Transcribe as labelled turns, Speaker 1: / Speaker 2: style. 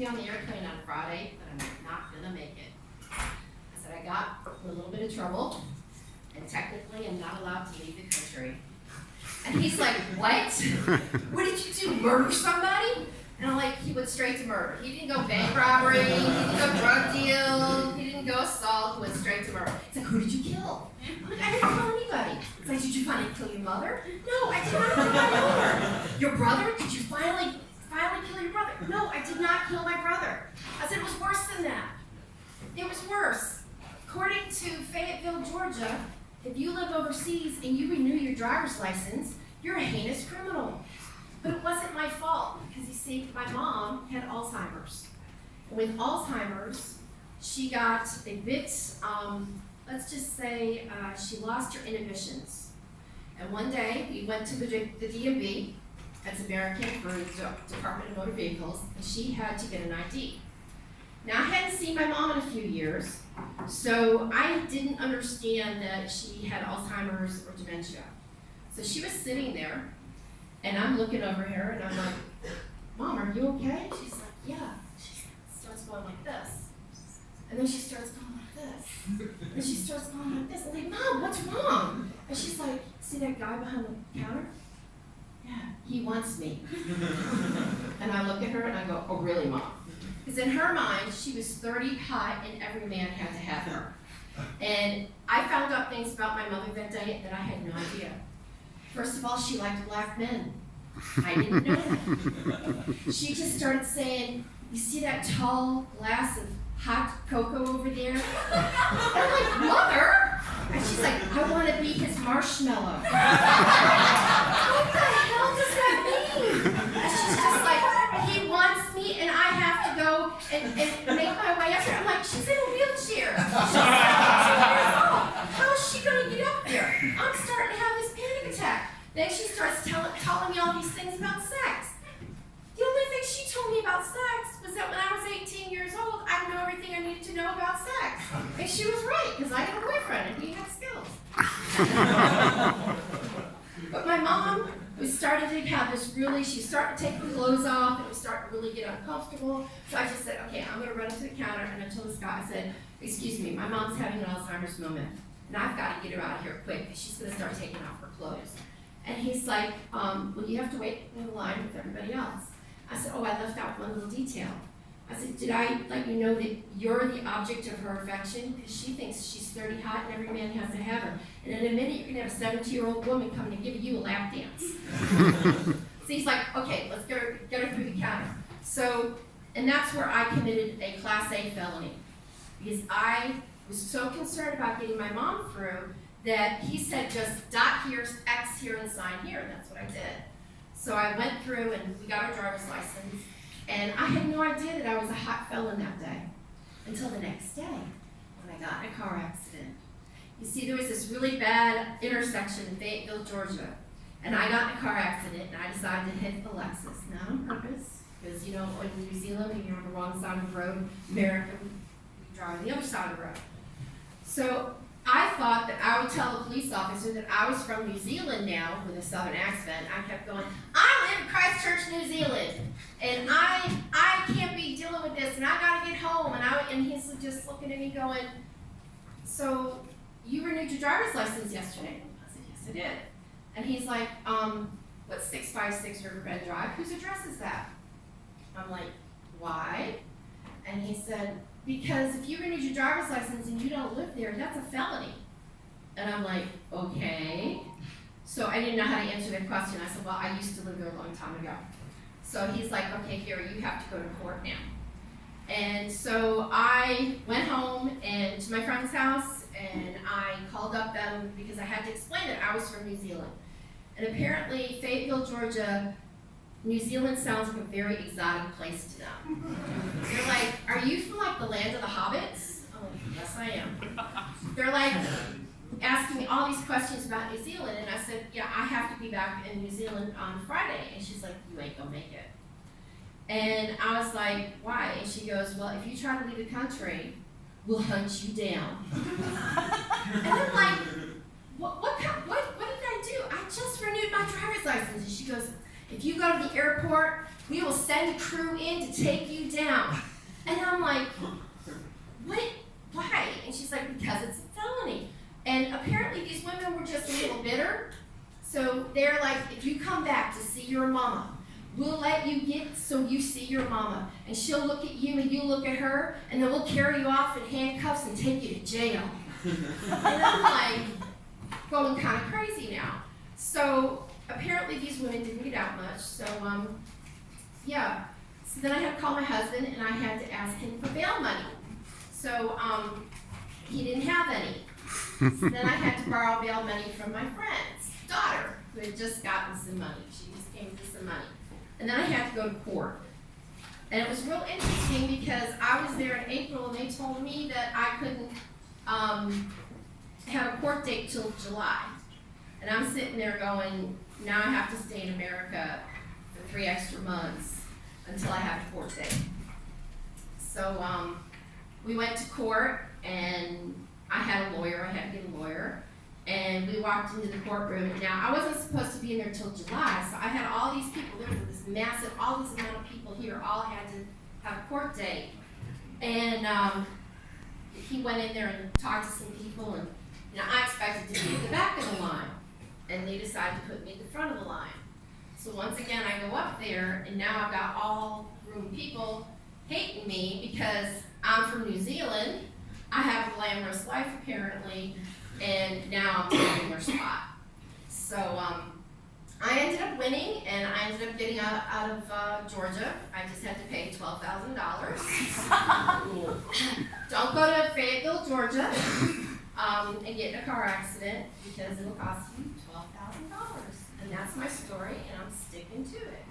Speaker 1: me on the airplane on Friday that I'm not gonna make it. I said, I got in a little bit of trouble, and technically I'm not allowed to leave the country. And he's like, what? What did you do, murder somebody? And I'm like, he went straight to murder. He didn't go bank robbery, he didn't go drug deal, he didn't go assault, he went straight to murder. He's like, who did you kill? I'm like, I didn't kill anybody. He's like, did you finally kill your mother? No, I did not kill my mother. Your brother? Did you finally kill your brother? No, I did not kill my brother. I said, it was worse than that. It was worse. According to Fayetteville, Georgia, if you live overseas and you renew your driver's license, you're a heinous criminal. But it wasn't my fault, because you see, my mom had Alzheimer's. And with Alzheimer's, she got a bit, let's just say, she lost her inhibitions. And one day, we went to the DMV, that's American for the Department of Motor Vehicles, and she had to get an ID. Now, I hadn't seen my mom in a few years, so I didn't understand that she had Alzheimer's or dementia. So she was sitting there, and I'm looking over here, and I'm like, Mom, are you okay? She's like, yeah. She starts going like this. And then she starts going like this. And she starts going like this. I'm like, Mom, what's wrong? And she's like, see that guy behind the counter? Yeah, he wants me. And I look at her, and I go, oh, really, Mom? Because in her mind, she was 30 hot, and every man had to have her. And I found out things about my mother that day that I had no idea. First of all, she liked black men. I didn't know that. She just started saying, you see that tall glass of hot cocoa over there? And I'm like, Mother? And she's like, I want to be his marshmallow. What the hell does that mean? And she's just like, he wants me and I have to go and make my way up there. I'm like, she's in a wheelchair. She's 17 years old. How is she going to get up there? I'm starting to have this panic attack. Then she starts telling me all these things about sex. The only thing she told me about sex was that when I was 18 years old, I knew everything I needed to know about sex. And she was right, because I had a boyfriend and he had skills. But my mom was starting to have this she started to take her clothes off and it was starting to really get uncomfortable. So I just said, okay, I'm going to run up to the counter, and I told this guy, I said, excuse me, my mom's having an Alzheimer's moment, and I've got to get her out of here quick because she's going to start taking off her clothes. And he's like, well, you have to wait in the line with everybody else. I said, oh, I left out one little detail. I said, did I let you know that you're the object of her affection? Because she thinks she's 30 hot and every man has to have her. And in a minute, you're going to have a 70-year-old woman coming to give you a lap dance. So he's like, okay, let's get her through the counter. So, and that's where I committed a Class A felony. Because I was so concerned about getting my mom through that he said just dot here, X here, and sign here, and that's what I did. So I went through and we got our driver's license, and I had no idea that I was a hot felon that day until the next day when I got in a car accident. You see, there was this really bad intersection in Fayetteville, Georgia, and I got in a car accident and I decided to hit the Lexus, not on purpose, because you know, in New Zealand, when you're on the wrong side of the road, America, you drive on the other side of the road. So I thought that I would tell the police officer that I was from New Zealand now with a southern accent. I kept going, I live in Christchurch, New Zealand, and I can't be dealing with this, and I gotta get home. And he's just looking at me going, so you renewed your driver's license yesterday? I said, yes, I did. And he's like, what's 656 Riverbend Drive? Whose address is that? I'm like, why? And he said, because if you renewed your driver's license and you don't live there, that's a felony. And I'm like, okay. So I didn't know how to answer that question. I said, well, I used to live there a long time ago. So he's like, okay, here, you have to go to court now. And so I went home and to my friend's house, and I called up them because I had to explain that I was from New Zealand. And apparently, Fayetteville, Georgia, New Zealand sounds like a very exotic place to them. They're like, are you from like the land of the hobbits? I'm like, yes, I am. They're like asking me all these questions about New Zealand, and I said, yeah, I have to be back in New Zealand on Friday. And she's like, you ain't gonna make it. And I was like, why? And she goes, well, if you try to leave the country, we'll hunt you down. And I'm like, what did I do? I just renewed my driver's license. And she goes, if you go to the airport we will send a crew in to take you down. And I'm like, what? Why? And she's like, because it's a felony. And apparently these women were just a little bitter. So they're like, if you come back to see your mama, we'll let you get so you see your mama. And she'll look at you and you look at her, and then we'll carry you off in handcuffs and take you to jail. And I'm like, going kind of crazy now. So apparently these women didn't get out much. So yeah. So then I had to call my husband and I had to ask him for bail money. So he didn't have any. So then I had to borrow bail money from my friend's daughter, who had just gotten some money. She just came to some money. And then I had to go to court. And it was real interesting because I was there in April and they told me that I couldn't have a court date till July. And I'm sitting there going, now I have to stay in America for 3 extra months until I have a court date. So we went to court and I had a lawyer, I had to get a lawyer. And we walked into the courtroom. Now, I wasn't supposed to be in there till July, so I had all these people, there was this massive, all this amount of people here, all had to have a court date. And he went in there and talked to some people, and I expected to be at the back of the line. And they decided to put me at the front of the line. So once again, I go up there, and now I've got all room people hating me because I'm from New Zealand. I have a glamorous life, apparently. And now I'm taking their spot. So I ended up winning, and I ended up getting out of Georgia. I just had to pay $12,000. Don't go to Fayetteville, Georgia, and get in a car accident because it'll cost you $12,000. And that's my story, and I'm sticking to it.